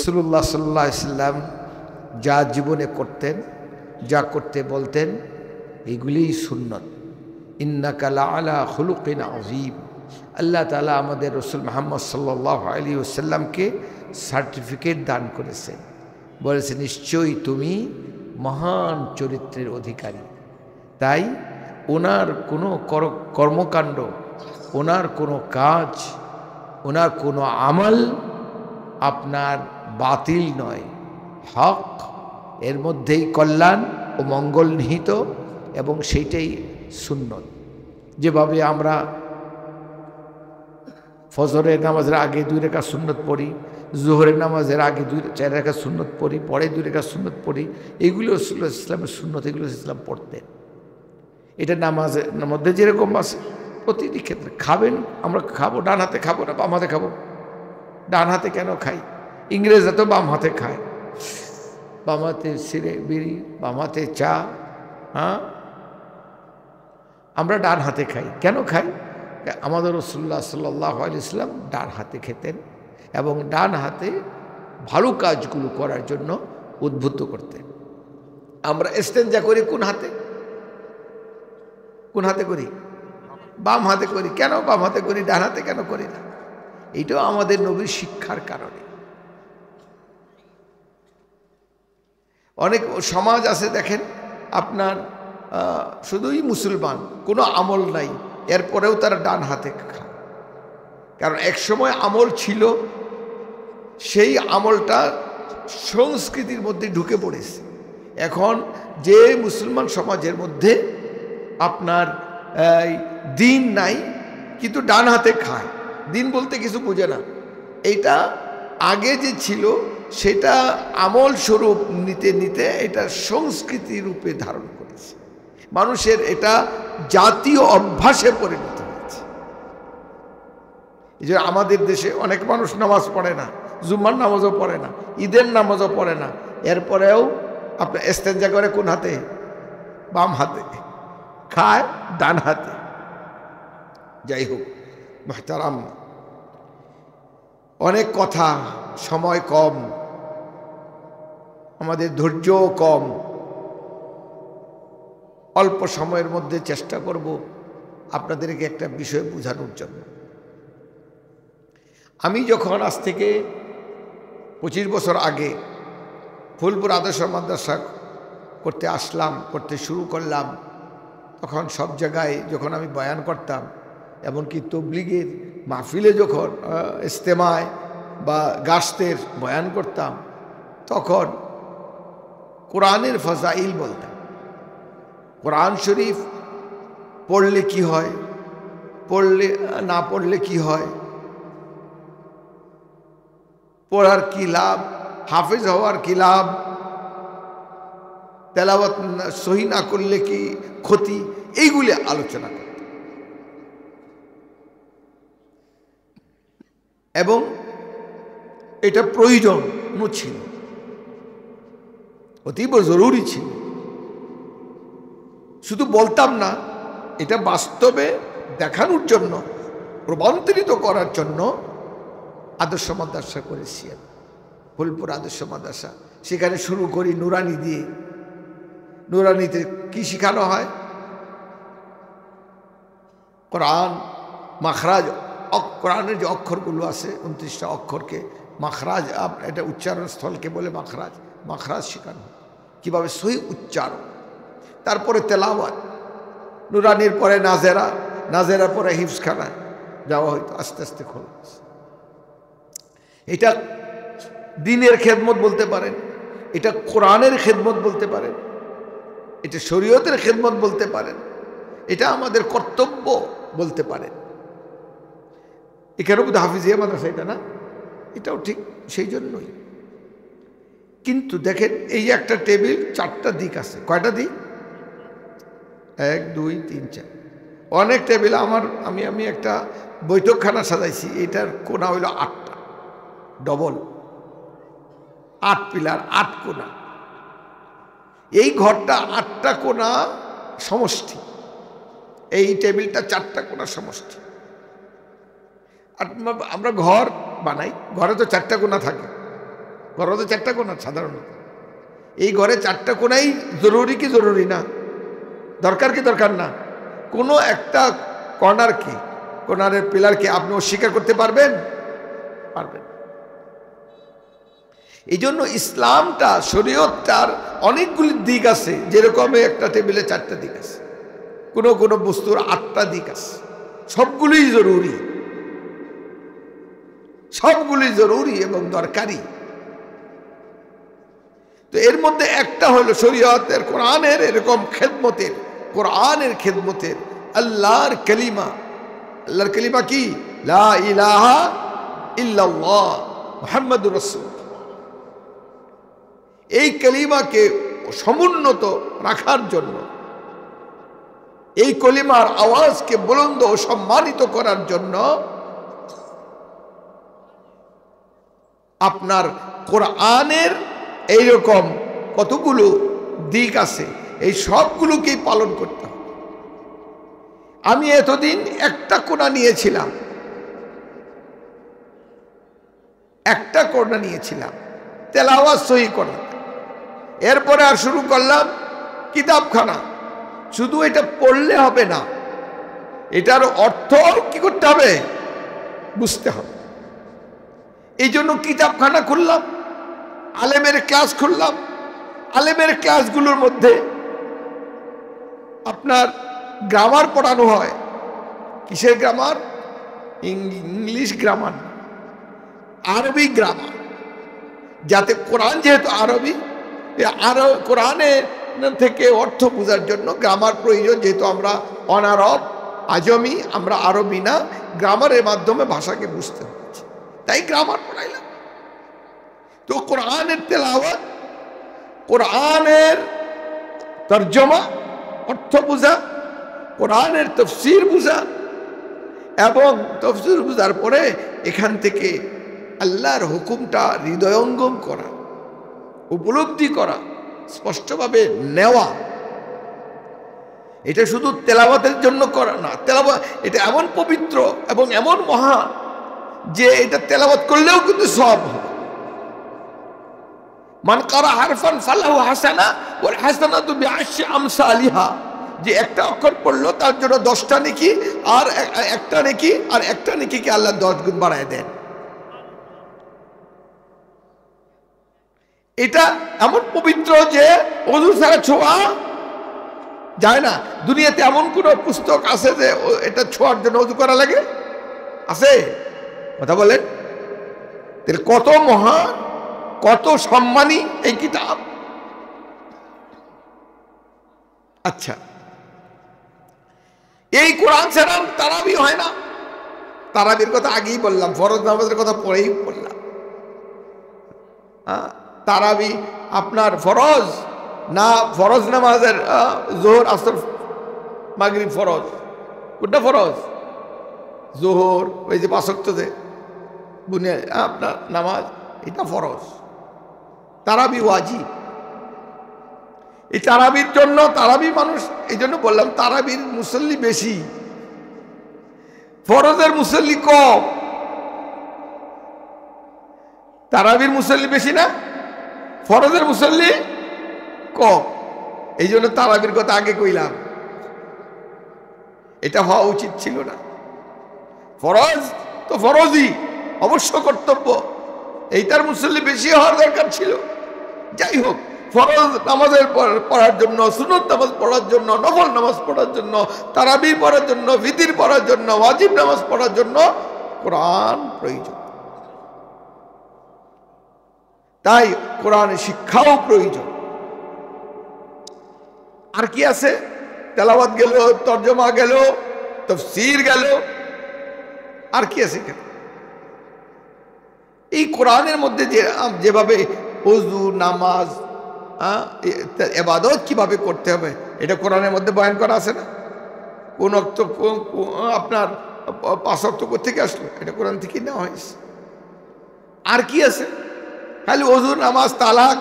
রাসূলুল্লাহ সাল্লাল্লাহু আলাইহি সাল্লাম যা জীবনে করতেন, যা করতে বলতেন, এগুলিই সুন্নত। ইন্নাকা লাআলা খুলুকিন আযীম। আল্লাহ তাআলা আমাদের রাসূল মুহাম্মদ সাল্লাল্লাহু আলাইহি ওয়াসাল্লামকে সার্টিফিকেট দান করেছেন, বলেছেন নিশ্চয়ই তুমি মহান চরিত্রের অধিকারী। তাই ওনার কোনো কর্মকাণ্ড, ওনার কোনো কাজ, ওনার কোনো আমল আপনার বাতিল নয়, হক, এর মধ্যেই কল্যাণ ও মঙ্গল নিহিত, এবং সেইটাই সুন্নত। যেভাবে আমরা ফজরের নামাজের আগে 2 রাকাত সুন্নত পড়ি, জোহরের নামাজের আগে 4 রাকাত সুন্নত পড়ি, পরে 2 রাকাত সুন্নত পড়ি, এগুলো রাসূলুল্লাহ ইসলামের সুন্নত, এগুলো ইসলাম পড়তেন। এটা নামাজের মধ্যে যেরকম আছে প্রতিটি ক্ষেত্রে। খাবেন, আমরা খাবো ডান হাতে, খাবো না বাম হাতে খাবো। ডান হাতে কেন খাই? ইংরেজরা তো বাম হাতে খায়, বাম হাতে সিরে বিড়ি, বাম হাতে চা। হ্যাঁ, আমরা ডান হাতে খাই। কেন খাই? আমাদের রাসূলুল্লাহ সাল্লাল্লাহু আলাইহি ওয়াসাল্লাম ডান হাতে খেতেন এবং ডান হাতে ভালো কাজগুলো করার জন্য উদ্বুদ্ধ করতেন। আমরা ইস্তেঞ্জা করি কোন হাতে? কোন হাতে করি? বাম হাতে করি। কেন বাম হাতে করি, ডান হাতে কেন করি না? এইটাও আমাদের নবীর শিক্ষার কারণে। অনেক সমাজ আছে দেখেন, আপনার শুধুই মুসলমান, কোনো আমল নাই, এরপরেও তারা ডান হাতে খায়। কারণ এক সময় আমল ছিল, সেই আমলটা সংস্কৃতির মধ্যে ঢুকে পড়েছে। এখন যে মুসলমান সমাজের মধ্যে আপনার দিন নাই, কিন্তু ডান হাতে খায়, দিন বলতে কিছু বোঝে না, এইটা আগে যে ছিল সেটা আমল স্বরূপ নিতে নিতে এটা সংস্কৃতি রূপে ধারণ করেছে। মানুষের এটা জাতীয় অভ্যাসে পরিণত হয়েছে। এই যে আমাদের দেশে অনেক মানুষ নামাজ পড়ে না, জুম্মার নামাজও পড়ে না, ঈদের নামাজও পড়ে না, এরপরেও আপনার ইস্তেঞ্জা করে কোন হাতে? বাম হাতে, খায় ডান হাতে। যাই হোক মুহতারাম, অনেক কথা, সময় কম, আমাদের ধৈর্যও কম, অল্প সময়ের মধ্যে চেষ্টা করব আপনাদেরকে একটা বিষয় বোঝানোর জন্য। আমি যখন আজ থেকে 25 বছর আগে ফুলপুর আদর্শ মাদ্রাসা করতে শুরু করলাম, তখন সব জায়গায় যখন আমি বয়ান করতাম, এমনকি তবলিগের মাহফিলে যখন ইজতেমায় বা গাস্তের বয়ান করতাম, তখন কোরআনের ফাজাইল বলতাম। কোরআন শরীফ পড়লে কি হয়, পড়লে না পড়লে কি হয়, পড়ার কি লাভ, হাফেজ হওয়ার কি লাভ, তেলাওয়াত সহি না করলে কি ক্ষতি, এইগুলি আলোচনা করত। এবং এটা প্রয়োজন ছিল, অতীব জরুরি ছিল। শুধু বলতাম না, এটা বাস্তবে দেখানোর জন্য, রূপান্তরিত করার জন্য আদর্শ মাদ্রাসা করেছি আমি, ফুলপুর আদর্শ মাদ্রাসা। সেখানে শুরু করি নুরানি দিয়ে। নুরানিতে কি শেখানো হয়? কোরআন মাখরাজ, কোরআনের যে অক্ষরগুলো আছে 29টা অক্ষরকে মাখরাজ, এটা উচ্চারণ স্থলকে বলে মাখরাজ, মাখরাজ শেখানো হয়, কীভাবে সহি উচ্চারণ। তারপরে তেলাওয়াত, নুরানির পরে নাজেরা, নাজেরার পরে হিফজখানা যাওয়া হয়তো, আস্তে আস্তে খোলা। এটা দ্বীনের খেদমত বলতে পারেন, এটা কোরআনের খেদমত বলতে পারেন, এটা শরীয়তের খেদমত বলতে পারেন, এটা আমাদের কর্তব্য বলতে পারেন। এখানেও বোধ হাফিজিয়া মাদ্রাসা, এটা না, এটাও ঠিক সেই জন্যই। কিন্তু দেখেন, এই একটা টেবিল 4টা দিক আছে। কয়টা দিক? 1 2 3 4, অনেক টেবিল। আমি একটা বৈঠকখানা সাজাইছি, এটার কোনা হইল 8টা, ডবল 8 পিলার, 8 কোনা। এই ঘরটা 8টা কোনা সমষ্টি, এই টেবিলটা 4টা কোনা সমষ্টি। আর আমরা ঘর বানাই, ঘরে তো 4টা কোনা থাকে, ঘরে তো 4টা কোণা সাধারণত। এই ঘরে 4টা কোণাই জরুরি কি জরুরি না? দরকার কি দরকার না? কোনো একটা কর্নারের পিলারকে আপনি অস্বীকার করতে পারবেন? পারবেন। এই জন্য ইসলামটা, শরীয়তটার অনেকগুলি দিক আছে। যেরকম একটা টেবিলে 4টা দিক আছে, কোনো কোনো বস্তুর 8টা দিক আছে। সবগুলোই জরুরি, সবগুলি জরুরি এবং দরকারি। তো এর মধ্যে একটা হলো শরীয়তের, কোরআনের এরকম খেদমতের, কোরআনের খেদমতের আল্লাহর কালিমা। আল্লাহর কালিমা কি? লা ইলাহা ইল্লাল্লাহ মুহাম্মাদুর রাসূল। এই কালিমাকে সমুন্নত রাখার জন্য, এই কালিমার আওয়াজকে বুলন্দ ও সম্মানিত করার জন্য আপনার কোরআনের এইরকম কতগুলো দিক আছে, এই সবগুলোকেই পালন করতে হবে। আমি এতদিন একটা কোণা নিয়েছিলাম, তেলাওয়াত সহি করা। এরপরে আর শুরু করলাম কিতাবখানা। শুধু এটা পড়লে হবে না, এটার অর্থ কি করতে হবে? বুঝতে হবে। এই জন্য কিতাবখানা খুললাম, আলেমের ক্লাস খুললাম। আলেমের ক্লাসগুলোর মধ্যে আপনার গ্রামার পড়ানো হয়। কিসের গ্রামার? ইংলিশ গ্রামার, আরবি গ্রামার। যাতে কোরআন যেহেতু আরবি, কোরআনের থেকে অর্থ বোঝার জন্য গ্রামার প্রয়োজন। যেহেতু আমরা অনারব, আজমি, আমরা আরবি না, গ্রামারের মাধ্যমে ভাষাকে বুঝতে হচ্ছে, তাই গ্রামার পড়াইলাম। তো কোরআনের তেলাওয়াত, কোরআনের তর্জমা, অর্থ বোঝা, কোরআনের তাফসীর বোঝা, এবং তাফসীর বোঝার পরে এখান থেকে আল্লাহর হুকুমটা হৃদয়ঙ্গম করা, উপলব্ধি করা, স্পষ্টভাবে নেওয়া। এটা শুধু তেলাওয়াতের জন্য করা না। তেলাওয়াত এটা এমন পবিত্র এবং এমন মহান যে এটা তেলাওয়াত করলেও কিন্তু সওয়াব হবে। মান কারা হারফান ফালাহু হাসানা ওয়াল হাসানাতু বিআশরি আমসালিহা। যে একটা অক্ষর পড়লো তার জন্য 10টা নেকি, আর একটা নেকি, আর একটা নেকিকে আল্লাহ 10 গুণ বাড়ায় দেন। এটা এমন পবিত্র যে ওযু ছাড়া ছোঁয়া যায় না। দুনিয়াতে এমন কোন পুস্তক আছে যে এটা ছোঁয়ার জন্য ওযু করা লাগে? আছে? কথা বলেন। তাহলে কত মহান, কত সম্মানী এই কিতাব। আচ্ছা, এই কোরআন ছাড়া তারাবি হয় না। তারাবির কথা আগেই বললাম, ফরজ নামাজের কথা পরেই বললাম। তারাবি আপনার ফরজ না? ফরজ নামাজের জোহর, আসর, মাগরিব ফরজ। কোনটা ফরজ? জোহর, ওই যে 5 ওয়াক্তে বুনিয়া আপনার নামাজ, এটা ফরজ। তারাবি ওয়াজিব। এই তারাবির জন্য, তারাবি মানুষ, এই জন্য বললাম তারাবির মুসল্লি বেশি, ফরজের মুসল্লি কম। তারাবির মুসল্লি বেশি না, ফরজের মুসল্লি কম। এই জন্য তারাবির কথা আগে কইলাম। এটা হওয়া উচিত ছিল না। ফরজ তো ফরজই, অবশ্য কর্তব্য, এইটার মুসল্লি বেশি হওয়ার দরকার ছিল। যাই হোক, ফরজ নামাজের পড়ার জন্য, সুন্নত নামাজ পড়ার জন্য, নফল নামাজ পড়ার জন্য, তারাবি পড়ার জন্য, ভিতির পড়ার জন্য, ওয়াজিব নামাজ পড়ার জন্য কোরআন প্রয়োজন। তাই কোরআনের শিক্ষাও প্রয়োজন। আর কি আছে? তেলাওয়াত গেল, তরজমা গেল, তাফসীর গেল, আর কি আছে? এই কোরআনের মধ্যে যেভাবে ওযু, নামাজ, ইবাদত কিভাবে করতে হবে, এটা কোরআনের মধ্যে বয়ান করা আছে না? কোন ওয়াক্ত আপনার 5 ওয়াক্ত কোথেকে আসলো? এটা কোরআন থেকে নেওয়া হয়েছে। আর কি আছে? খালি ওযু, নামাজ, তালাক,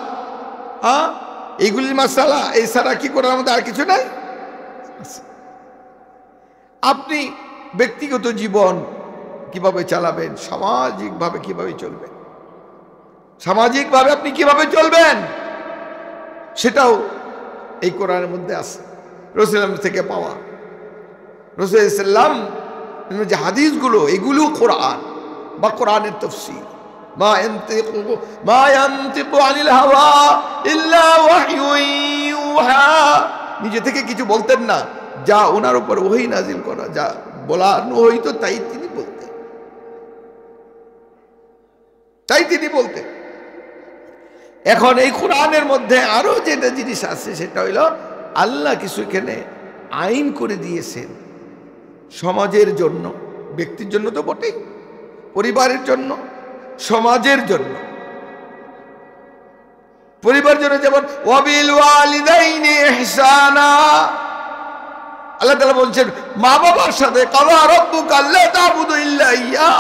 এইগুলি মাসালা, এই ছাড়া কি কোরআনের মধ্যে আর কিছু নাই? আপনি ব্যক্তিগত জীবন কিভাবে চালাবেন, সামাজিকভাবে কিভাবে চলবেন, সামাজিকভাবে আপনি কিভাবে চলবেন সেটাও এই কোরআনের মধ্যে আছে, রাসূলুল্লাহ থেকে পাওয়া। রাসূলুল্লাহ সাল্লাল্লাহু আলাইহি ওয়াসাল্লাম যে হাদিসগুলো, এগুলো কোরআন বা কোরআনের তাফসীর। মা ইয়ানতিকু আনিল হাওয়া ইল্লা ওয়াহয়ুন ইউহা, নিজে থেকে কিছু বলতেন না, যা ওনার উপর ওহী নাজিল করা, যা বলানো হইতো তাই তিনি বলতেন, এখন এই কোরআনের মধ্যে আরো যেটা জিনিস আছে সেটা হইল আল্লাহ কিছু এখানে আইন করে দিয়েছেন সমাজের জন্য, ব্যক্তির জন্য তো বটেই, পরিবারের জন্য, সমাজের জন্য। পরিবার জন্য যেমন ওয়াবিল ওয়ালিদাইনি ইহসানা, আল্লাহ তাআলা বলছেন মা বাবার সাথে ক্বালা রাব্বুকা আল্লা তা'বুদু ইল্লা ইয়্যা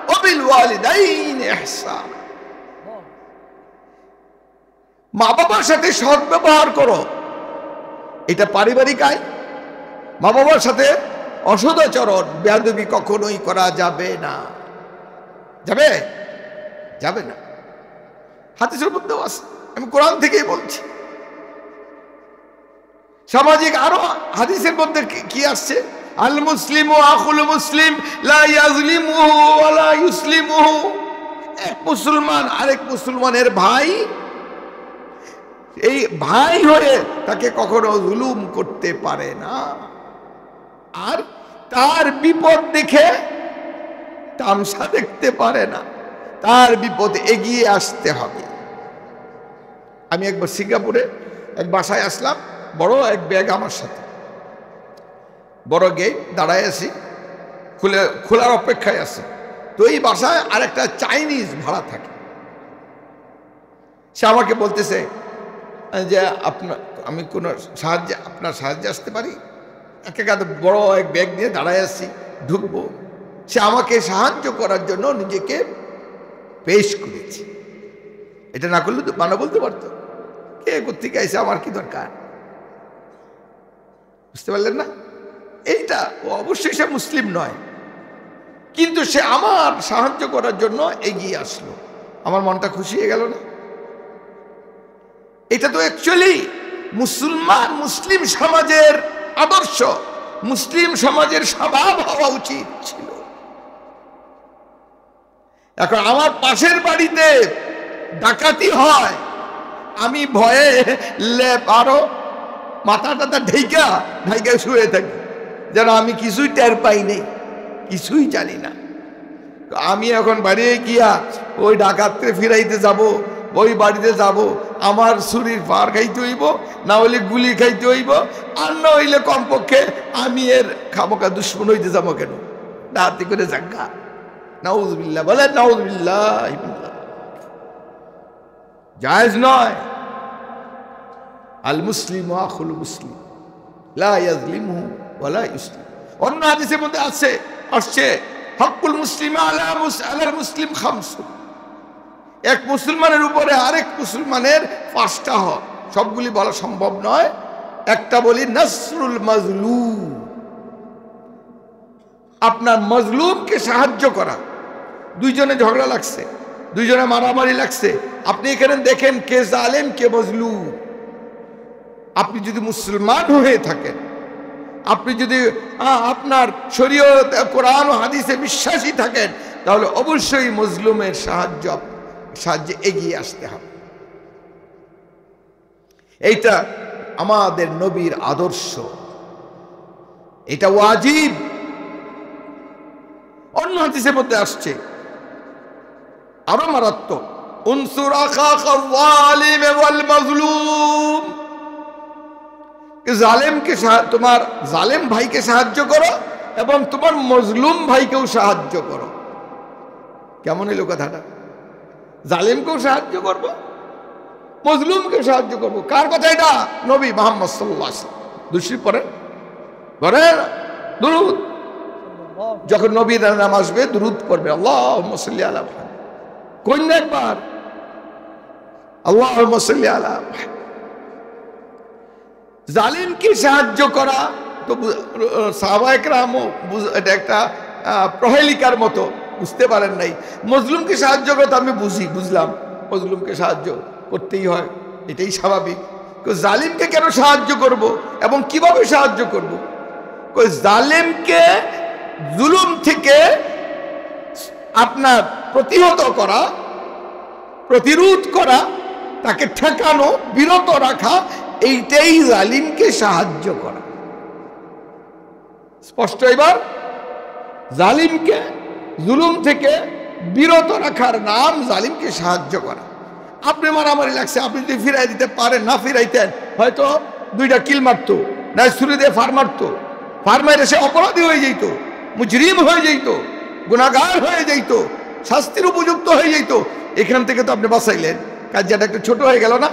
ওয়াবিল ওয়ালিদাইনি ইহসানা, মা বাবার সাথে সৎ ব্যবহার করো, এটা পারিবারিক আইন। মা বাবার সাথে অসদাচরণ, বেয়াদবি কখনোই করা যাবে না, যাবে না। হাদিসের মধ্যেও আছে, আমি কোরআন থেকেই বলছি। সামাজিক আরো হাদিসের মধ্যে কি আসছে, আল মুসলিমু আখুল মুসলিম লা ইয়াজলিমুহু ওয়া লা ইউসলিমুহু, এক মুসলমান আরেক মুসলমানের ভাই, এই ভাই হয়ে তাকে কখনো জুলুম করতে পারে না, আর তার বিপদ দেখে তামসা দেখতে পারে না, তার বিপদে এগিয়ে আসতে হবে। আমি একবার সিঙ্গাপুরে এক বাসায় আসলাম, বড় এক ব্যাগ আমার সাথে, বড় গেট, দাঁড়ায় আছি, খোলার অপেক্ষায় আছে। তো এই বাসায় আরেকটা চাইনিজ ভাড়া থাকে, সে আমাকে বলতেছে যে আমি কোনো আপনার সাহায্যে আসতে পারি, একেবারে বড় এক ব্যাগ নিয়ে দাঁড়ায় আসছি, ঢুকবো। সে আমাকে সাহায্য করার জন্য নিজেকে পেশ করেছে, এটা না করলে তো মানা বলতে পারতো, কে কোত্থেকে এসে আমার কি দরকার, বুঝতে পারলেন না? এইটা অবশ্যই সে মুসলিম নয়, কিন্তু সে আমার সাহায্য করার জন্য এগিয়ে আসলো, আমার মনটা খুশি হয়ে গেল না? এটা তো অ্যাকচুয়ালি মুসলিম সমাজের আদর্শ, মুসলিম সমাজের স্বভাব হওয়া উচিত ছিল। এখন আমার পাশের বাড়িতে ডাকাতি হয়, আমি ভয়ে আরো মাথা ঢেইকা শুয়ে থাকি, যেন আমি কিছুই টের পাই নেই, কিছুই জানি না। আমি এখন বাড়িয়ে গিয়া ওই ডাকাতকে ফিরাইতে যাব, ওই বাড়িতে যাব, আমার ছুরির পার খাইতে হইব, না হইলে গুলি খাইতে হইব, আর না হইলে কমপক্ষে আমি এর খামোকা দুশ্মন হইতে যাবো কেন, ডাকাতি করে জাগা। নাউযুবিল্লাহ, বলে নাউযুবিল্লাহ, জায়েজ নয়। আল মুসলিম আখুল মুসলিম লা ইয়াজলিমুহু ওয়া লা ইউসলিম। অন্য হাদিসের মধ্যে আসছে হকুল মুসলিম আলাল মুসলিম খামসুন, এক মুসলমানের উপরে আরেক মুসলমানের 5টা হক, সবগুলি বলা সম্ভব নয়, একটা বলি নাসরুল মাজলুম, আপনার মজলুমকে সাহায্য করা। দুইজনে ঝগড়া লাগছে, দুইজনে মারামারি লাগছে, আপনি এখানে দেখেন কে জালেম কে মজলুম। আপনি যদি মুসলমান হয়ে থাকেন, আপনি যদি আপনার শরীয়ত কোরআন ও হাদিসে বিশ্বাসী থাকেন, তাহলে অবশ্যই মজলুমের সাহায্যে এগিয়ে আসতে হবে। এইটা আমাদের নবীর আদর্শ, এটা ওয়াজিব। অন্য হাদিসের মধ্যে আসছে আরো মারাত্মক, উনসুর আখাকা যালিম ওয়াল মাজলুম, জালেমকে তোমার জালেম ভাইকে সাহায্য করো এবং তোমার মজলুম ভাইকেও সাহায্য করো। কেমন এলো কথাটা? জালেমকেও সাহায্য করবো, মজলুমকেও সাহায্য করবো। কার কথা এটা? নবী মুহাম্মদ সাল্লাল্লাহু আলাইহি ওয়াসাল্লাম। দুশরি পড়েন দুরূদ, যখন নবীর নাম আসবে দুরূদ পড়বে, আল্লাহুম্মা সাল্লি আলা মুহাম্মদ। কোন একবার আল্লাহুম্মা সাল্লি আলা মুহাম্মদ। জালিমকে সাহায্য করা তো সাহাবায়ে কেরামও এটা একটা প্রহেলিকার মতো বুঝতে পারেন নাই। মজলুমকে সাহায্য করতে আমি বুঝলাম, মজলুমকে সাহায্য করতেই হয়, এটাই স্বাভাবিক। জালিমকে কেন সাহায্য করব এবং কিভাবে সাহায্য করব? জালিমকে জুলুম থেকে আপনার প্রতিহত করা, প্রতিরোধ করা, তাকে ঠেকানো, বিরত রাখা, এইটাই জালিমকে সাহায্য করা। স্পষ্ট? এবার জালিমকে জুলুম থেকে বিরত রাখার নাম জালিমকে সাহায্য করা। আপনি মারামারি লাগছে, আপনি যদি ফিরাই দিতে পারেন, না ফিরাইতেন হয়তো 2টা কিল মারতো, না ছুরি দিয়ে ফার মারতো, ফার মারে সে অপরাধী হয়ে যেত, মুজরিম হয়ে যেত, গুনাহগার হয়ে যেত, শাস্তির উপযুক্ত হয়ে যেত। এখান থেকে তো আপনি বাঁচাইলেন, কাজটা একটু ছোট হয়ে গেল না?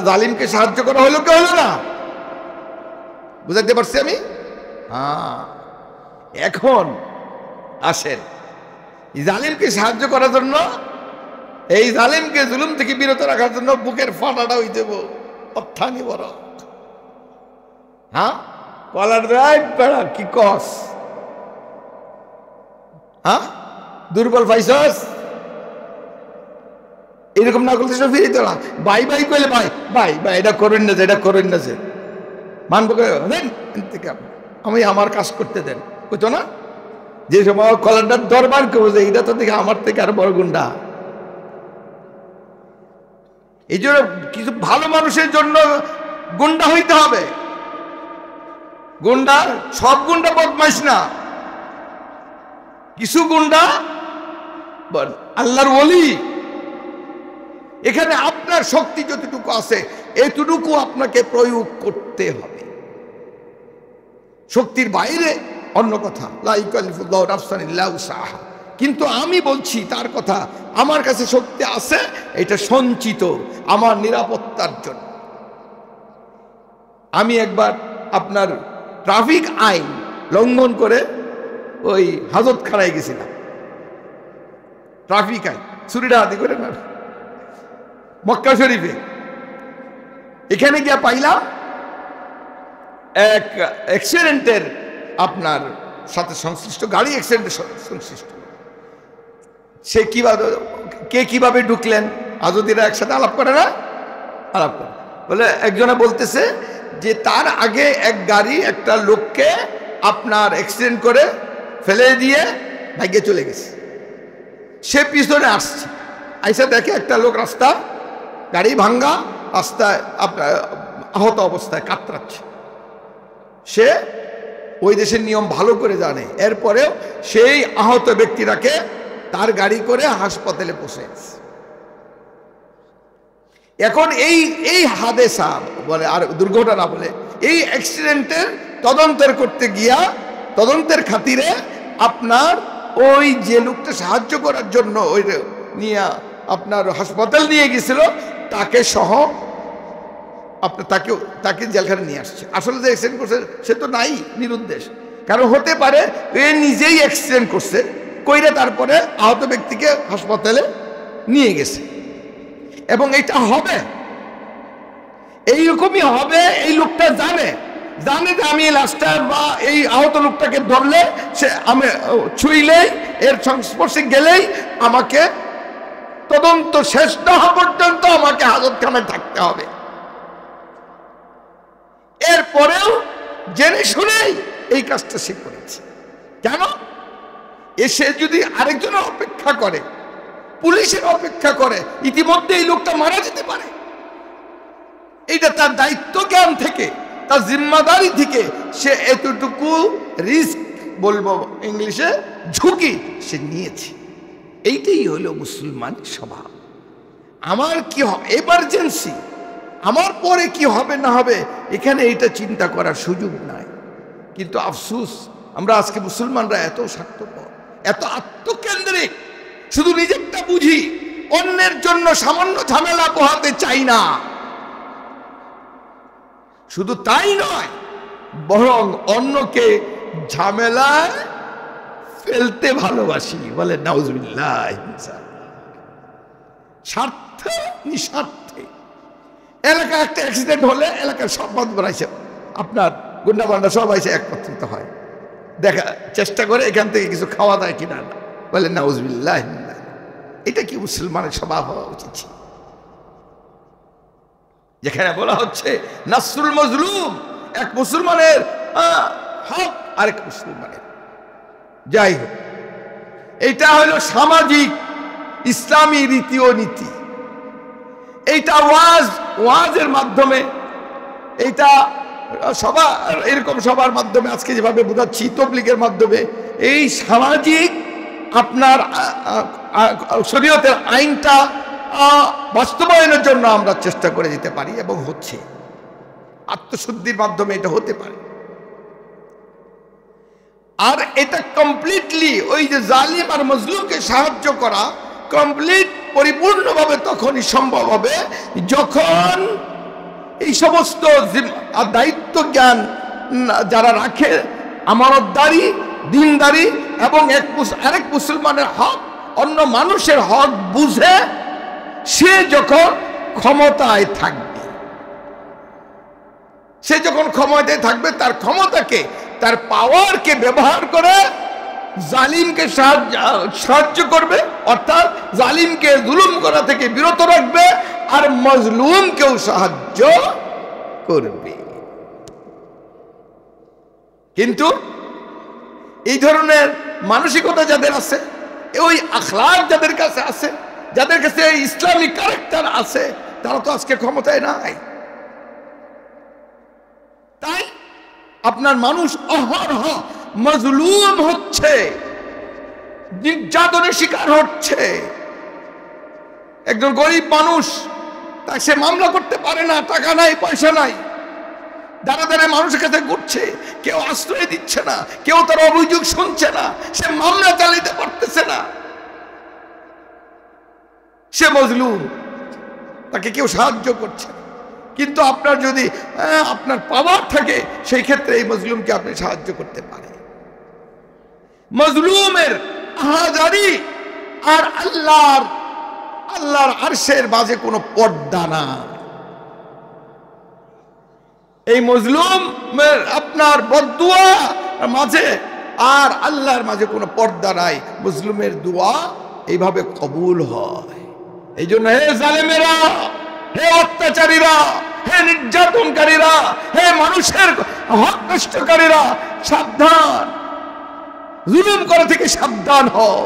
জালিমকে সাহায্য করা হলো কি হলো না? বুঝাতে পারছি আমি? হ্যাঁ। এখন আসেন জালিমকে সাহায্য করার জন্য, এই জালিমকে জুলুম থেকে বিরত রাখার জন্য বুকের ফাটাটা হইতে অর্থানি বড়। হ্যাঁ, কলার রাইট বেড়া কি কস? হ্যাঁ, দুর্বল পাইছস? এরকম না করতে সব ফিরে তোলা ভাই ভাই কইলে ভাই ভাই ভাই এটা করেন না যে, এটা করেন না যে, মানবো আমি আমার কাজ করতে দেন, কইতো না? যে সময় কলারটার দরবার কেউ যে এটা তো দেখে আমার থেকে আর বড় গুন্ডা। এই জন্য কিছু ভালো মানুষের জন্য গুন্ডা হইতে হবে। গুন্ডা, সব গুন্ডা বদমাইশ না, কিছু গুন্ডা আল্লাহর ওলি। এখানে আপনার শক্তি যতটুকু আছে এতটুকু আপনাকে প্রয়োগ করতে হবে, শক্তির বাইরে অন্য কথা। লা ইউকাল্লিফুল্লাহু নাফসান ইল্লা উসআহা। কিন্তু আমি বলছি তার কথা, আমার কাছে শক্তি আছে, এটা সঞ্চিত আমার নিরাপত্তার জন্য। আমি একবার আপনার ট্রাফিক আইন লঙ্ঘন করে ওই হাজতখানায় গেছিলাম। ট্রাফিক আইন ছুরিটা হাতি করে না, মক্কা শরীফে। এখানে গিয়ে পাইলাম এক অ্যাক্সিডেন্টের আপনার সাথে সংশ্লিষ্ট, গাড়ি অ্যাক্সিডেন্টের সংশ্লিষ্ট। সে কিভাবে, কে কিভাবে ঢুকলেন, আজদিরা একসাথে আলাপ করে না, আলাপ করে বলে একজনে বলতেছে যে তার আগে এক গাড়ি একটা লোককে আপনার অ্যাক্সিডেন্ট করে ফেলে দিয়ে ভাগ্যে চলে গেছে। সে পিছনে আসছে, আইসা দেখে একটা লোক রাস্তা, গাড়ি ভাঙ্গা রাস্তায় আপনার আহত অবস্থায় কাতরাচ্ছে। সে ওই দেশের নিয়ম ভালো করে জানে, এরপরেও সেই আহত ব্যক্তিটাকে তার গাড়ি করে হাসপাতালে পৌঁছেছে। এখন এই হাদেসা বলে, আর দুর্ঘটনা বলে, এই অ্যাক্সিডেন্টের তদন্তের করতে গিয়া, তদন্তের খাতিরে আপনার ওই যে লোকটা সাহায্য করার জন্য ওই নিয়ে আপনার হাসপাতাল নিয়ে গেছিল, তাকে সহ আপনার তাকে জেলখানে নিয়ে আসছে। আসলে যে অ্যাক্সিডেন্ট করছে সে তো নাই, নিরুদ্দেশ। কারণ হতে পারে এ নিজেই অ্যাক্সিডেন্ট করছে, কইরে তারপরে আহত ব্যক্তিকে হাসপাতালে নিয়ে গেছে। এবং এটা হবে, এইরকমই হবে। এই লোকটা জানে যে আমি লাস্টার বা এই আহত লোকটাকে ধরলে, সে আমি ছুঁইলেই, এর সংস্পর্শে গেলেই আমাকে তদন্ত শেষ না হওয়া পর্যন্ত আমাকে হাজতখানায় থাকতে হবে। এরপরেও জেনে শুনেই এই কাজটা সে করেছে। কেন? এসে যদি আরেকজনের অপেক্ষা করে, পুলিশের অপেক্ষা করে, ইতিমধ্যে এই লোকটা মারা যেতে পারে। এইটা তার দায়িত্ব জ্ঞান থেকে, তার জিম্মাদারি থেকে সে এতটুকু রিস্ক, বলবো ইংলিশে ঝুঁকি, সে নিয়েছে। এইটাই হলো মুসলমানের স্বভাব। আমার কি হবে, এমার্জেন্সি, আমার পরে কি হবে না হবে, এখানে এইটা চিন্তা করার সুযোগ নাই। কিন্তু আফসোস, আমরা আজকে মুসলমানরা এত স্বার্থপর, এত আত্মকেন্দ্রিক, শুধু নিজেরটা বুঝি, অন্যের জন্য সামান্য ঝামেলা পোহাতে চাই না। শুধু তাই নয়, বরং অন্যকে ঝামেলায় ফেলতে ভালোবাসি। বলে নাউজুবিল্লাহ। স্বার্থে নিঃস্বার্থে। এলাকায় একটা অ্যাক্সিডেন্ট হলে এলাকার সব বাদ বানাইছে, আপনার গুন্ডা বান্ডা সব আইসে একত্রিত হয়, দেখা চেষ্টা করে এখান থেকে কিছু খাওয়া দায় কিনা। বলে নাউজুবিল্লাহ। এটা কি মুসলমানের স্বভাব হওয়া উচিত? যেখানে বলা হচ্ছে নাসরুল মাজলুম, এক মুসলমানের হক আরেক মুসলমানের। যাই হোক, এটা হলো সামাজিক ইসলামী রীতি ও নীতি। এইটা ওয়াজের মাধ্যমে, এইটা এরকম সবার মাধ্যমে, আজকে যেভাবে বোঝাচ্ছি তাবলীগের মাধ্যমে, এই সামাজিক আপনার শরীয়তের আইনটা বাস্তবায়নের জন্য আমরা চেষ্টা করে যেতে পারি, এবং হচ্ছে আত্মশুদ্ধির মাধ্যমে এটা হতে পারে। আর এটা কমপ্লিটলি ওই যে জালিম আর মজলুমকে সাহায্য করা কমপ্লিট পরিপূর্ণভাবে তখনই সম্ভব হবে যখন এই সমস্ত দায়িত্ব জ্ঞান যারা রাখে, আমানতদারি, দিনদারি, এবং আরেক মুসলমানের হক, অন্য মানুষের হক বুঝে সে যখন ক্ষমতায় থাকবে, সে যখন ক্ষমতায় থাকবে, তার ক্ষমতাকে, তার পাওয়ারকে ব্যবহার করে জালিমকে সাহায্য করবে, অর্থাৎ জালিমকে জুলুম করা থেকে বিরত রাখবে, আর মজলুমকেও সাহায্য করবে। কিন্তু এই ধরনের মানসিকতা যাদের আছে, ওই আখলাক যাদের কাছে আছে, যাদের কাছে ইসলামিক ক্যারেক্টার আছে, তারা তো আজকে ক্ষমতায় নাই। তাই আপনার মানুষ অহরহ মজলুম হচ্ছে, নির্যাতনের শিকার হচ্ছে। একজন গরিব মানুষ, তাকে সে মামলা করতে পারে না, টাকা নাই, পয়সা নাই, দাঁড়া দাঁড়ায় মানুষের কাছে ঘুরছে, কেউ আশ্রয় দিচ্ছে না, কেউ তার অভিযোগ শুনছে না, সে মামলা চালাতে পারতেছে না, সে মজলুম, তাকে কেউ সাহায্য করছে। কিন্তু আপনার যদি আপনার পাওয়ার থাকে, সেই ক্ষেত্রে এই মজলুমকে আপনি সাহায্য করতে পারেন। মজলুমের আহাজারি আর আল্লাহর আরশের মাঝে কোনো পর্দা না। এই মজলুমের আপনার বদদুয়া মাঝে আর আল্লাহর মাঝে কোনো পর্দা নাই। মজলুমের দোয়া এইভাবে কবুল হয়। এই জন্য হে জালেমেরা, হে অত্যাচারীরা, হে নির্যাতনকারীরা, হে মানুষের হক নষ্টকারীরা, সাবধান, জুলুম করা থেকে সাবধান হও।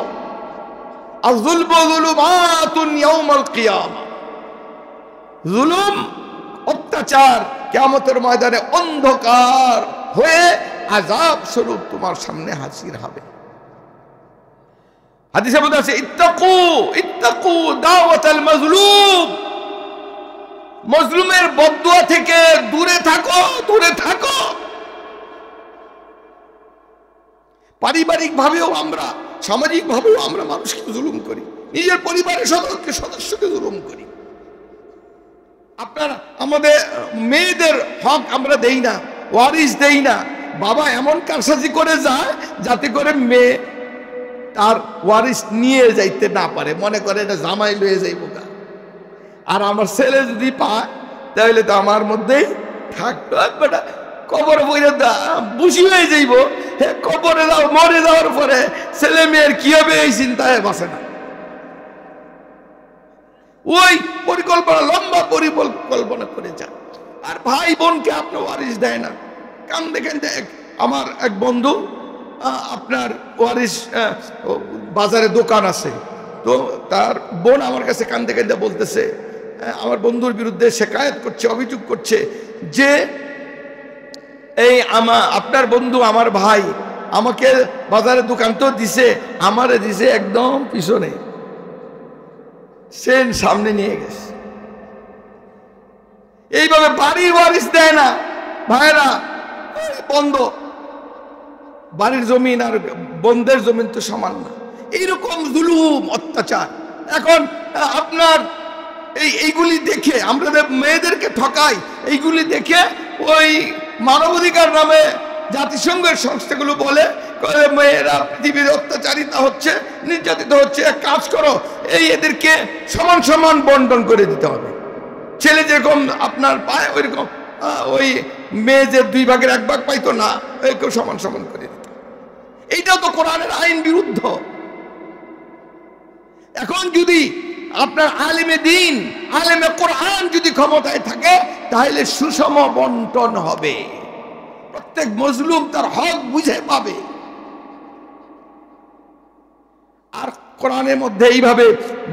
আয-যুলমু যুলুমাতুন ইয়াওমাল কিয়ামা, জুলুম, অত্যাচার কিয়ামতের ময়দানে অন্ধকার হয়ে আযাব স্বরূপ তোমার সামনে হাজির হবে। হাদিসে বলা আছে ইত্তাকু দাওয়াতাল মাজলুম, মজলুমের বদদুয়া থেকে দূরে থাকো, দূরে থাকো। পারিবারিক ভাবেও আমরা, সামাজিক ভাবেও আমরা মানুষকে জুলুম করি, নিজের পরিবারের সদস্যকে জুলুম করি। আপনার আমাদের মেয়েদের হক আমরা দেই না, ওয়ারিস দেই না। বাবা এমন কারসাজি করে যায় যাতে করে মেয়ে তার ওয়ারিস নিয়ে যাইতে না পারে, মনে করে এটা জামাই লয়ে যাইব গা। আর আমার ছেলে যদি পায় তাহলে তো আমার মধ্যেই থাকতো, বেটা কবরে বইরে বুঝি হয়ে যাইব। কবরে যাও, মরে যাওয়ার পরে ছেলে মেয়ের কি হবে এই চিন্তায় বাঁচে না। ওই পরিকল্পনা, লম্বা পরিকল্পনা করে যান। আর ভাই বোনকে আপনার ওয়ারিস দেয় না। কান দেখেন, আমার এক বন্ধু, আপনার ওয়ারিস বাজারে দোকান আছে, তো তার বোন আমার কাছে কান্দে কান্দে বলতেছে, আমার বন্ধুর বিরুদ্ধে শিকায়ত করছে, অভিযোগ করছে যে এই আপনার বন্ধু, আমার ভাই আমাকে বাজারে দোকান তো দিছে, আমারে দিছে একদম পিছনে, সেন সামনে নিয়ে গেছে। এইভাবে বাড়ির ওয়ারিস দেয় না ভাইরা, বন্ধ, বাড়ির জমিন আর বন্ধের জমিন তো সমান না। এইরকম জুলুম, অত্যাচার। এখন আপনার এইগুলি দেখে আমরা মেয়েদেরকে ঠকাই, এইগুলি দেখে ওই মানবাধিকার নামে জাতিসংঘের সংস্থাগুলো বলে মেয়েরা পৃথিবীর অত্যাচারিতা হচ্ছে, নির্যাতিত হচ্ছে। এক কাজ করো, এদেরকে সমান সমান বন্টন করে দিতে হবে। ছেলে যেরকম আপনার পায় ওইরকম ওই মেয়ে যে 2 ভাগের 1 ভাগ পাইতো না, কেউ সমান সমান করে দিত। এইটাও তো কোরআনের আইন বিরুদ্ধ। এখন যদি আপনার আলেমে দ্বীন, আলেমে কোরআন যদি ক্ষমতায় থাকে, তাহলে সুষম বন্টন হবে, প্রত্যেক মজলুম তার হক বুঝে পাবে। আর কোরআনের মধ্যে এইভাবে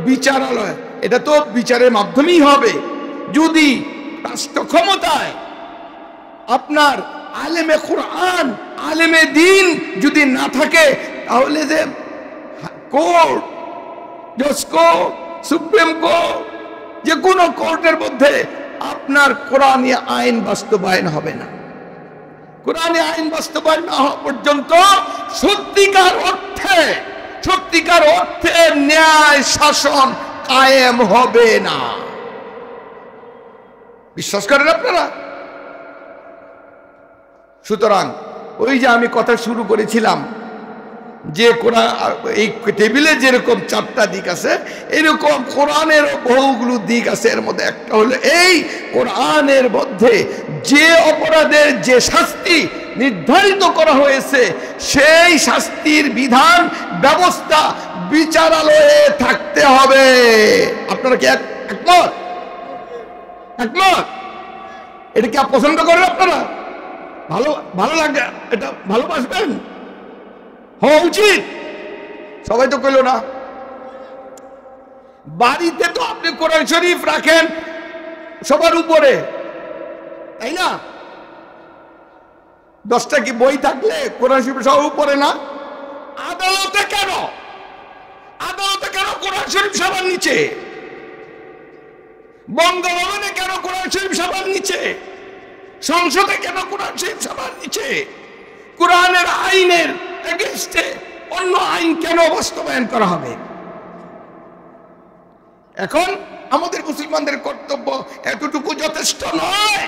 বিচারালয়, এটা তো বিচারের মাধ্যমেই হবে। যদি রাষ্ট্র ক্ষমতায় আপনার আলেমে কোরআন, আলেমে দ্বীন যদি না থাকে, তাহলে যে কোর্ট, জজ কোর্ট, সুপ্রিম কোর্ট, যে কোনো কোর্টের মধ্যে আপনার কোরআনী আইন বাস্তবায়ন হবে না। কোরআনী আইন বাস্তবায়ন না হওয়া পর্যন্ত সত্যিকার অর্থে ন্যায় শাসন কায়েম হবে না। বিশ্বাস করেন আপনারা? সুতরাং ওই যে আমি কথা শুরু করেছিলাম যে কোরআন, এই টেবিলে যেরকম 4টা দিক আছে, এরকম কোরআনের বহুগুলো দিক আছে। এর মধ্যে একটা হলো এই কোরআনের মধ্যে যে অপরাধের যে শাস্তি নির্ধারিত করা হয়েছে, সেই শাস্তির বিধান ব্যবস্থা বিচারালয়ে থাকতে হবে। আপনারা কি একমত? এটা কি পছন্দ করেন আপনারা? ভালো লাগে? এটা ভালোবাসবেন? হওয়া উচিত। সবাই তো কইল না। বাড়িতে তো আপনি কোরআন শরীফ রাখেন সবার উপরে, তাই না? 10টা কি বই থাকলে কোরআন শরীফ সবার উপরে না? আদালতে কেন কোরআন শরীফ সবার নিচে? বঙ্গভবনে কেন কোরআন শরীফ সবার নিচে? সংসদে কেন কোরআন শরীফ সবার নিচে? কোরআনের আইনের এগেইনস্টে অন্য আইন কেন বাস্তবায়ন করা হবে? এখন আমাদের মুসলমানদের কর্তব্য এতটুকু যথেষ্ট নয়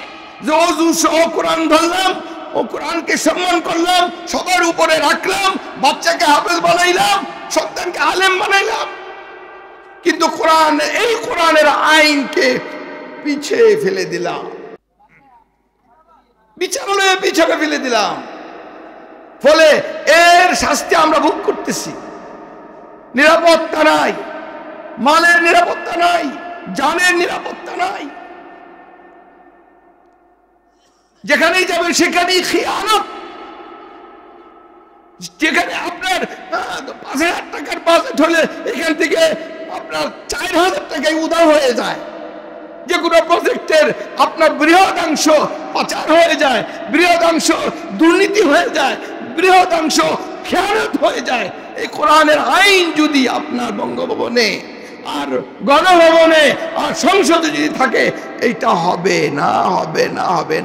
যে ওযু সহ কোরআন ধরলাম, ও কোরআনকে সম্মান করলাম, সবার উপরে রাখলাম, বাচ্চাকে হাফেজ বানাইলাম, সন্তানকে আলেম বানাইলাম, কিন্তু এই কোরআনের আইনকে পিছিয়ে ফেলে দিলাম, বিচারালয়ে পিছনে ফেলে দিলাম। ফলে এর শাস্তি আমরা ভোগ করতেছি। নিরাপত্তা নাই, মালের নিরাপত্তা নাই, জানের নিরাপত্তা নাই। যেখানেই যাবে সেখানেই খিয়ানত। যেখানে আপনার 5,000 টাকার বাজেট হলে এখান থেকে আপনার 4,000 টাকায় উধাও হয়ে যায়। যে কোনো প্রজেক্টের আপনার বৃহদাংশ পাচার হয়ে যায়, বৃহদাংশ দুর্নীতি হয়ে যায়, বৃহদাংশ খেয়ানত হয়ে যায়। এই কোরআনের আইন যদি আপনার বঙ্গভবনে আর গণভবনে আর সংসদে যদি থাকে, এইটা হবে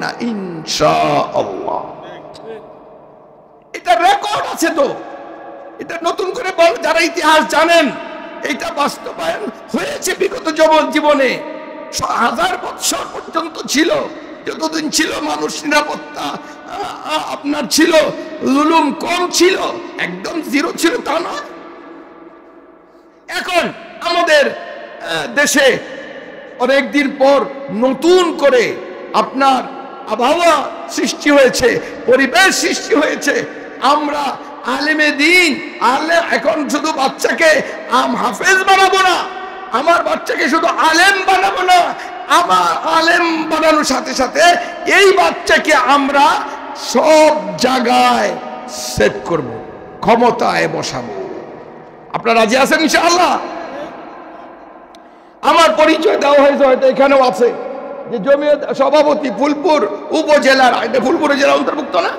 না ইনশাআল্লাহ। এটা রেকর্ড আছে তো, এটা নতুন করে বল, যারা ইতিহাস জানেন, এটা বাস্তবায়ন হয়েছে বিগত জীবনে। 1000 বছর পর্যন্ত ছিল, যতদিন ছিল মানুষ নিরাপত্তা আপনার ছিল, জুলুম কম ছিল, একদম জিরো ছিল তা না। এখন আমাদের দেশে অনেকদিন পর নতুন করে আপনার আবহাওয়া সৃষ্টি হয়েছে, পরিবেশ সৃষ্টি হয়েছে। আমরা আলেমে দ্বীন, এখন শুধু বাচ্চাকে হাফেজ বানাবো না, আমার বাচ্চাকে শুধু আলেম বানাবো না, আমার আলেম বানানোর সাথে সাথে এই বাচ্চাকে আমরা সব জায়গায় সেট করব, ক্ষমতায় বসাবো। আপনারা রাজি আছেন ইনশাআল্লাহ? আমার পরিচয় দেওয়া হয়েছে, হয়তো এখানেও আছে, যে জমিয়ত সভাপতি ফুলপুর উপজেলার, এটা ফুলপুর জেলা অন্তর্ভুক্ত না,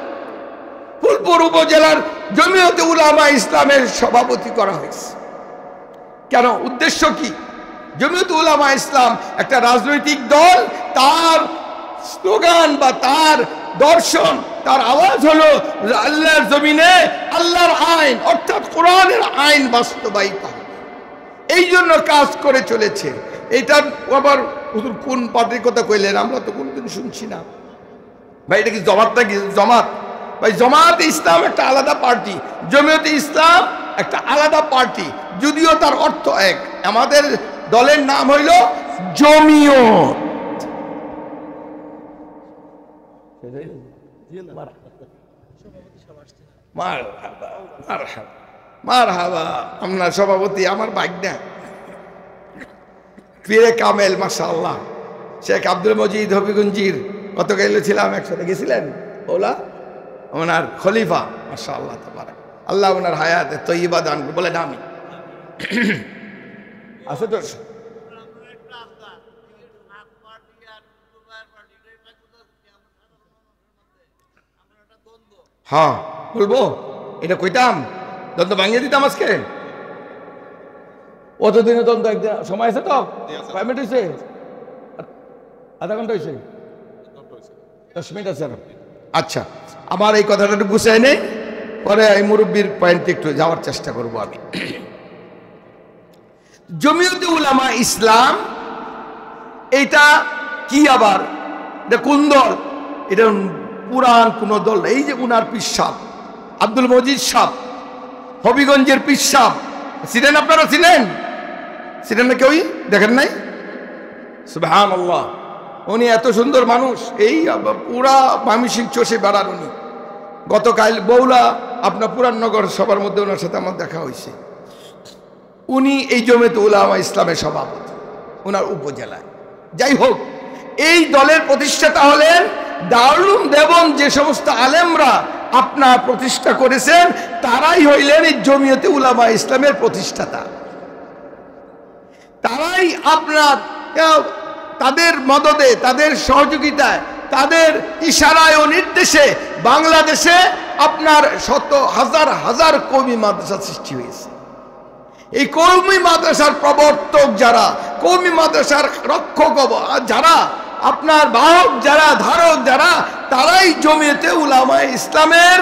ফুলপুর উপজেলার জমিয়তে উলামা ইসলামের সভাপতি করা হয়েছে। কেন? উদ্দেশ্য কি? জমিয়তে উলামা ইসলাম একটা রাজনৈতিক দল, তার স্লোগান বা তার দর্শন, তার আওয়াজ হলো আল্লাহর জমিনে আল্লাহর আইন অর্থাৎ কোরআনের আইন বাস্তবায়িত। এই জন্য কাজ করে চলেছে। এটা আবার হুজুর কোন পার্টির কথা কইলেন? আমরা তো কোনদিন শুনছি না ভাই। এটা কি জামাত নাকি? জামাত ভাই, জামাত ইসলাম একটা আলাদা পার্টি, জমিয়তে ইসলাম একটা আলাদা পার্টি, যদিও তার অর্থ এক। আমাদের দলের নাম হইল জমিয়ত। মারহাবা, আপনার সভাপতি আমার ভাগ্না, পীরে কামেল মাশাআল্লাহ শেখ আব্দুল মজিদ হবিগঞ্জির গতকাল ছিলাম একসাথে, গেছিলেন? ওলা ওনার খলিফা মাশাআল্লাহ তাবারাক আল্লাহ ওনার হায়াতে তৈয়বা দান বলেন আমি আছে তো। হ্যাঁ বলবো, এটা কইতাম, দ্বন্দ্ব ভাঙিয়ে দিতাম আজকে। অতদিনে দ্বন্দ্ব একদিন সময় আছে তো? 5 মিনিট হয়েছে, আধা ঘন্টা হয়েছে, 10 মিনিট আছে। আচ্ছা, আমার এই কথাটা একটু গুছাই নেই, পরে এই মুরব্বীর পয়েন্টে একটু যাওয়ার চেষ্টা করব আমি। জমিয়তে উলামা ইসলাম এইটা কি আবার, এটা কোন দল? এটা পুরান কোন দল। এই যে উনার পীর সাহেব আব্দুল মজিদ সাহেব, হবিগঞ্জের পীর সাহেব, ছিলেন? আপনারা ছিলেন? ছিলেন না? কেউই দেখেন নাই? সুবহানাল্লাহ। উনি এত সুন্দর মানুষ, এই পুরা মামিসিং চষে বেড়ান উনি। গতকাল বৌলা আপনার পুরাননগর সবার মধ্যে ওনার সাথে আমার দেখা হয়েছে। উনি এই জমিয়তে উলামা ইসলামের সভাপতি ওনার উপজেলায়। যাই হোক, এই দলের প্রতিষ্ঠাতা হলেন দারুল দেবন। যে সমস্ত আলেমরা আপনার প্রতিষ্ঠা করেছেন তারাই হইলেন এই জমিয়তে উলামা ইসলামের প্রতিষ্ঠাতা। তারাই আপনার তাদের মদদে, তাদের সহযোগিতায়, তাদের ইশারায় ও নির্দেশে বাংলাদেশে আপনার শত হাজার হাজার কওমি মাদ্রাসা সৃষ্টি হয়েছে। এই কওমি মাদ্রাসার প্রবর্তক যারা, কওমি মাদ্রাসার রক্ষক যারা, আপনার বাহক যারা, ধারক যারা, তারাই জমিয়তে উলামা ইসলামের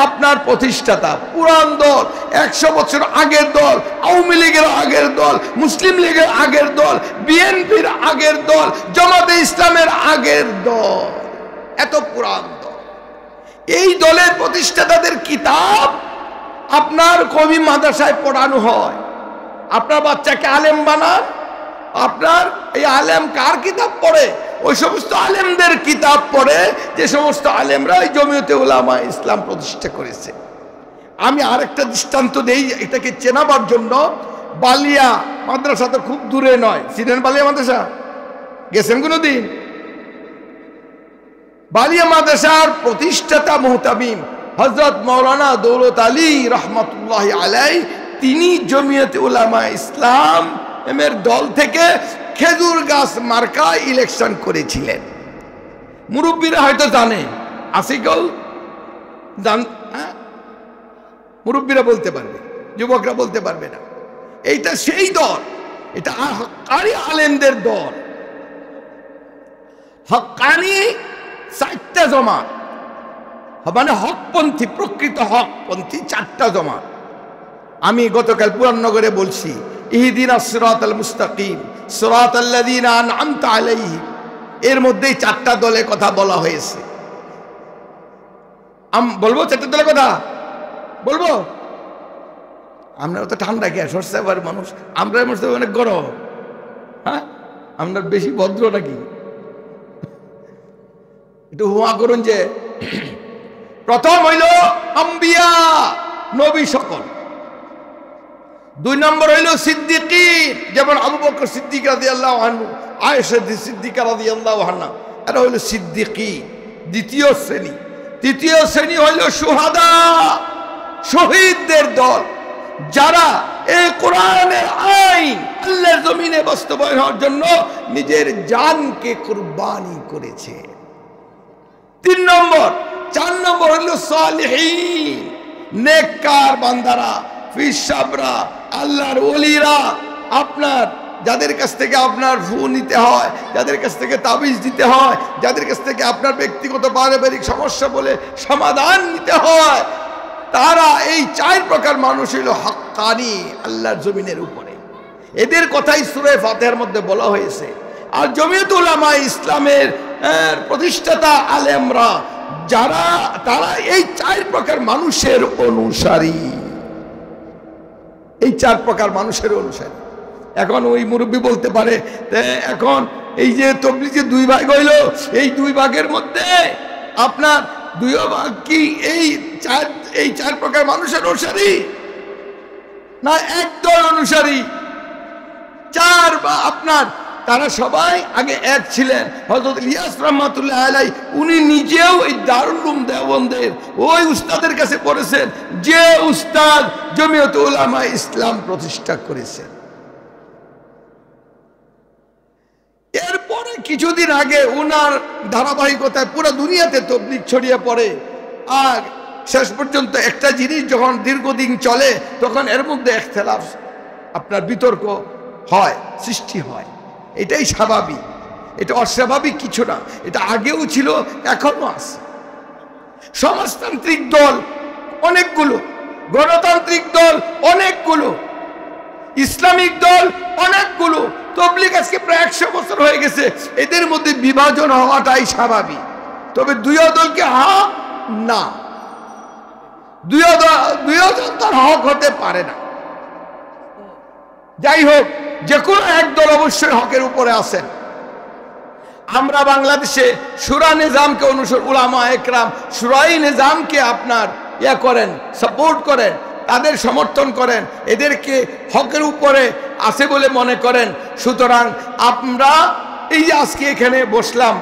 আপনার প্রতিষ্ঠাতা। পুরান দল, 100 বছর আগের দল, আওয়ামী লীগের আগের দল, মুসলিম লীগের আগের দল, বিএনপির আগের দল, জামাতে ইসলামের আগের দল, এত পুরান দল। এই দলের প্রতিষ্ঠাতাদের কিতাব আপনার কওমি মাদ্রাসায় পড়ানো হয়। আপনার বাচ্চাকে আলেম বানান, আপনার এই আলেম কার কিতাব পড়ে? ওই সমস্ত আলেমদের কিতাব পড়ে যে সমস্ত আলেমরা এই জমিয়তে উলামা ইসলাম প্রতিষ্ঠা করেছে। আমি আরেকটা দৃষ্টান্ত দেই এটাকে চেনাবার জন্য। বালিয়া মাদ্রাসা তো খুব দূরে নয়, ছিলেন বালিয়া মাদ্রাসা? গেছেন কোনোদিন? বালিয়া মাদ্রাসার প্রতিষ্ঠাতা মুহতামিম হযরত মাওলানা দৌলত আলী রহমাতুল্লাহ আলাইহি, তিনি জমিয়তে উলামা ইসলাম এর দল থেকে খেজুর গাছ মার্কা ইলেকশন করেছিলেন। মুরব্বীরা হয়তো জানে, আসিকল মুরব্বীরা বলতে পারবে, যুবকরা বলতে পারবে না। এইটা সেই দল, এটা হক্কানি আলেমদের দল। হক্কানি 4টা জমাত, মানে হকপন্থী, প্রকৃত হকপন্থী 4টা জমাত। আমি গতকাল পুরাননগরে বলছি, ইহদিনাস সিরাতাল মুস্তাকিম সিরাতাল্লাযীনা আন'আমতা আলাইহিম, এর মধ্যেই 4টা দলের কথা বলা হয়েছে। বলবো 4টা দলের কথা? বলবো? আমরা তো ঠান্ডা কে সরসাবার মানুষ, আমরা অনেক গরম। হ্যাঁ, আমরা বেশি ভদ্র নাকি? একটু হুয়া করুন। যে প্রথম হইল আম্বিয়া, নবী সকল। 2 নম্বর হইল সিদ্দিকীন, যেমন আবু বকর সিদ্দিক রাদিয়াল্লাহু আনহু, আয়েশা সিদ্দিকা রাদিয়াল্লাহু আনহা, এরা হইল সিদ্দিকীন, দ্বিতীয় শ্রেণী। তৃতীয় শ্রেণী হইল শুহাদা, শহীদদের দল, যারা এই কোরআনের আইন আল্লাহর জমিনে বাস্তবায়ন হওয়ার জন্য নিজের জানকে কুরবানি করেছে। 3 নম্বর। 4 নম্বর হইল সালিহিন, নেককার বান্দারা, পীর সাহেবরা, আল্লাহর ওলিরা, আপনার যাদের কাছ থেকে আপনার ফু নিতে হয়, যাদের কাছ থেকে তাবিজ দিতে হয়, যাদের কাছ থেকে আপনার ব্যক্তিগত পারিবারিক সমস্যা বলে সমাধান নিতে হয়, তারা এই 4 প্রকার মানুষ হইল হক্কানি আল্লাহর জমিনের উপরে। এদের কথাই সূরা ফাতিহার মধ্যে বলা হয়েছে। আর জমিয়তে উলামা ইসলামের প্রতিষ্ঠাতা আলেমরা যারা, তারা এই 4 প্রকার মানুষের অনুসারী, এই 4 প্রকার মানুষের অনুসারী। এখন ওই মুরব্বী বলতে পারে, এখন এই যে তাবলীগের 2 ভাগ হইল, এই 2 ভাগের মধ্যে আপনার 2 ভাগ কি এই 4 প্রকার মানুষের অনুসারী, না একদল অনুসারী? চার বা আপনার তারা সবাই আগে এক ছিলেন। হযরত ইলিয়াস রাহমাতুল্লাহ আলাইহি উনি নিজেও এই দারুল উলুম দেওবন্দের ওই উস্তাদের কাছে পড়েছেন যে উস্তাদ জমিয়ত উলামা ইসলাম প্রতিষ্ঠা করেছেন। এরপরে কিছুদিন আগে ওনার ধারাবাহিকতায় পুরো দুনিয়াতে তাবলীগ ছড়িয়ে পড়ে। আর শেষ পর্যন্ত একটা জিনিস যখন দীর্ঘদিন চলে তখন এর মধ্যে ইখতিলাফ আপনার বিতর্ক হয়, সৃষ্টি হয়। এটাই স্বাভাবিক, এটা অস্বাভাবিক কিছু না। এটা আগেও ছিল, এখনো আছে। সমাজতান্ত্রিক দল অনেকগুলো, গণতান্ত্রিক দল অনেকগুলো, ইসলামিক দল অনেকগুলো, তাবলীগ আজকে প্রায় 100 বছর হয়ে গেছে। এদের মধ্যে বিভাজন হওয়াটাই স্বাভাবিক। তবে দুই দলকে হক না, দুই দল তার হক হতে পারে না। যাই হোক, যে কোনো এক দল অবশ্যই হকের উপরে আছেন। আমরা বাংলাদেশে শুরা নিজামকে অনুসরণ, উলামা একরাম শুরাই নিজামকে আপনার করেন, সাপোর্ট করেন, তাদের সমর্থন করেন, এদেরকে হকের উপরে আছে বলে মনে করেন। সুতরাং আমরা এই যে আজকে এখানে বসলাম,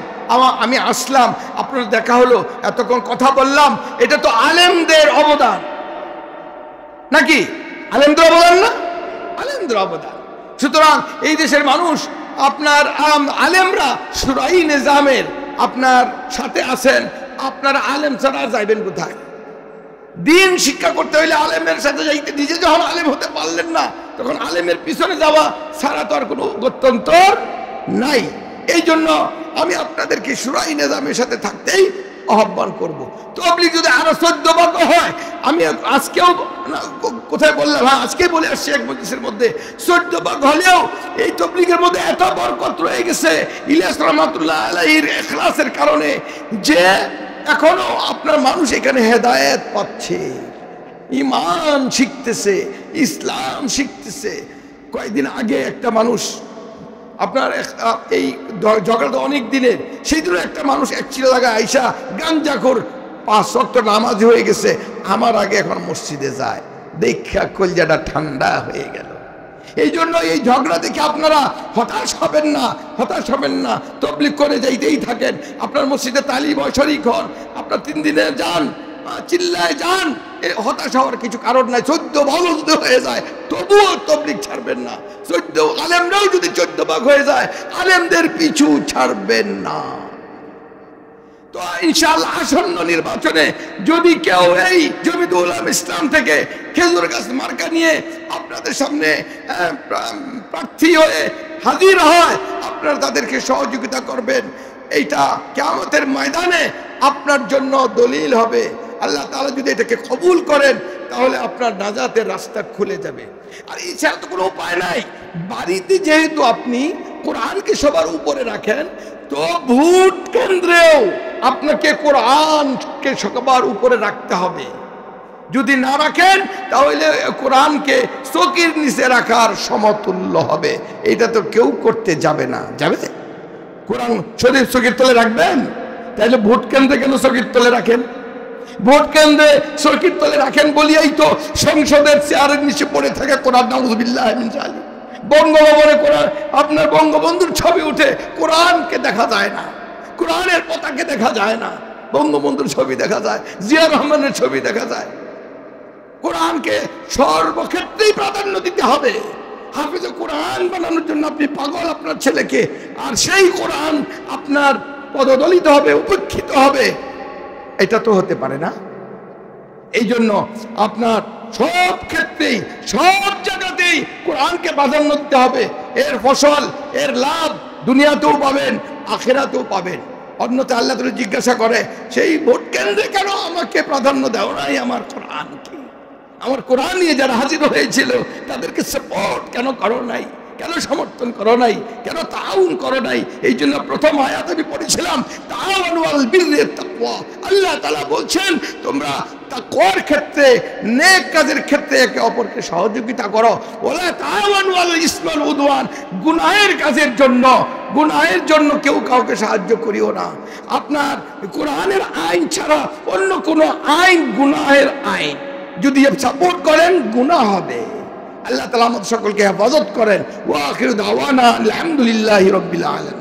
আমি আসলাম, আপনার দেখা হলো, এতক্ষণ কথা বললাম, এটা তো আলেমদের অবদান নাকি? আলেমদের অবদান না? আলেমদের অবদান। সুতরাং এই দেশের মানুষ আপনার আলেমরা শুরাই নিজামের আপনার সাথে আছেন। আপনারা আলেম ছাড়া যাইবেন কোথায়? দিন শিক্ষা করতে হইলে আলেমের সাথে যাইতে, নিজে যখন আলেম হতে পারলেন না তখন আলেমের পিছনে যাওয়া ছাড়া তো আর কোনো গত্যন্তর নাই। এই জন্য আমি আপনাদেরকে শুরাই নিজামের সাথে থাকতেই আহ্বান করব। তাবলীগ যদি আরো 14 ভাগ হয়, আমি আজকেও কোথায় বললাম, হ্যাঁ আজকে বলে আসছি এক মজলিসের মধ্যে, 14 ভাগ হলেও এই তাবলীগের মধ্যে এত বরকত রয়ে গেছে ইলিয়াস রাহমাতুল্লাহ আলাইহির ইখলাসের কারণে, যে এখনো আপনার মানুষ এখানে হেদায়েত পাচ্ছে, ঈমান শিখতেছে, ইসলাম শিখতেছে। কয়েকদিন আগে একটা মানুষ আপনার এই ঝগড়া তো অনেক দিনের, সেই দিনও একটা মানুষ এক ছিল জায়গায় আইসা গাঞ্জাখোর 5 ওয়াক্ত নামাজি হয়ে গেছে, আমার আগে এখন মসজিদে যায়, দেখা কলজাটা ঠান্ডা হয়ে গেল। এই জন্য এই ঝগড়া দেখে আপনারা হতাশ হবেন না, হতাশ হবেন না, তাবলীগ করে যাইতেই থাকেন। আপনার মসজিদে তালিম হয়, শরীক হন, আপনার 3 দিনে যান, চিল্লায় যান, হতাশ হওয়ার কিছু কারণ নাই। 14 ভাগ যদি হয়ে যায় তবুও তাবলীগ ছাড়বেন না। 14 আলেমরাও যদি 14 ভাগ হয়ে যায়, আলেমদের পিছু ছাড়বেন না। তো ইনশাআল্লাহ আসন্ন নির্বাচনে যদি কেউ এই জমিয়ত উলামা ইসলাম থেকে খেজুর গাছ মার্কা নিয়ে আপনাদের সামনে প্রার্থী হয়ে হাজির হয়, আপনারা তাদেরকে সহযোগিতা করবেন। এইটা কিয়ামতের ময়দানে আপনার জন্য দলিল হবে। আল্লাহ তাআলা যদি এটাকে কবুল করেন তাহলে আপনার নাজাতের রাস্তা খুলে যাবে। আর এছাড়া তো কোনো উপায় নাই। বাড়িতে যেহেতু আপনি কোরআনকে সবার উপরে রাখেন, তো ভোট কেন্দ্রেও আপনাকে কোরআনকে সবার উপরে রাখতে হবে। যদি না রাখেন তাহলে কোরআনকে চকির নিচে রাখার সমতুল্য হবে। এটা তো কেউ করতে যাবে না। যাবে? কোরআন শরীফ চকির তলে রাখবেন? তাহলে ভোট কেন্দ্রে কেন চকির তলে রাখেন? ভোট কেন্দ্রে চকির তলে রাখেন বলিয়াই তো সংসদের চেয়ারের নিচে পড়ে থাকে কোরআন। নাউযুবিল্লাহ মিন যালিক। বঙ্গভবনে কোরআন, আপনার বঙ্গবন্ধুর ছবি উঠে, কোরআনকে দেখা যায় না, কোরআনের পতাকা দেখা যায় না, বঙ্গবন্ধুর ছবি দেখা যায়, জিয়া রহমানের ছবি দেখা যায়। কোরআনকে সর্বক্ষেত্রেই প্রাধান্য দিতে হবে। হাফেজে কোরআন বানানোর জন্য আপনি পাগল আপনার ছেলেকে, আর সেই কোরআন আপনার পদদলিত হবে, উপেক্ষিত হবে, এটা তো হতে পারে না। এই জন্য আপনার সব ক্ষেত্রেই, সব জায়গাতেই কোরআনকে প্রাধান্য দিতে হবে। এর ফসল, এর লাভ দুনিয়াতেও পাবেন, আখিরাতেও পাবেন। অন্যথা আল্লাহ তাআলা জিজ্ঞাসা করে, সেই ভোট কেন্দ্রে কেন আমাকে প্রাধান্য দাও নাই? আমার কোরআনকে, আমার কোরআন নিয়ে যারা হাজির হয়েছিল তাদেরকে সাপোর্ট কেন করো নাই? কেন সমর্থন করো নাই? কেন তাআউন করো নাই? এই জন্য প্রথম আয়াত আমি পড়েছিলাম, তাআওয়ানু আলাল বিররি ওয়াত তাকওয়া। আল্লাহ তাআলা বলছেন তোমরা তাকওয়ার ক্ষেত্রে, নেক কাজের ক্ষেত্রে একে অপরকে সহযোগিতা করো। ওয়ালা তাআওয়ানু আলাল ইসমি ওয়াল উদওয়ান। গুনাহের কাজের জন্য, গুনাহের জন্য কেউ কাউকে সাহায্য করিও না। আপনার কোরআনের আইন ছাড়া অন্য কোনো আইন গুনাহের আইন। যদি সাপোর্ট করেন গুনাহ হবে। আল্লাহ তাআলা আমাদের সকলকে হেফাজত করেন। ওয়া আখিরু দাওয়ানা আলহামদুলিল্লাহি রাব্বিল আলামিন।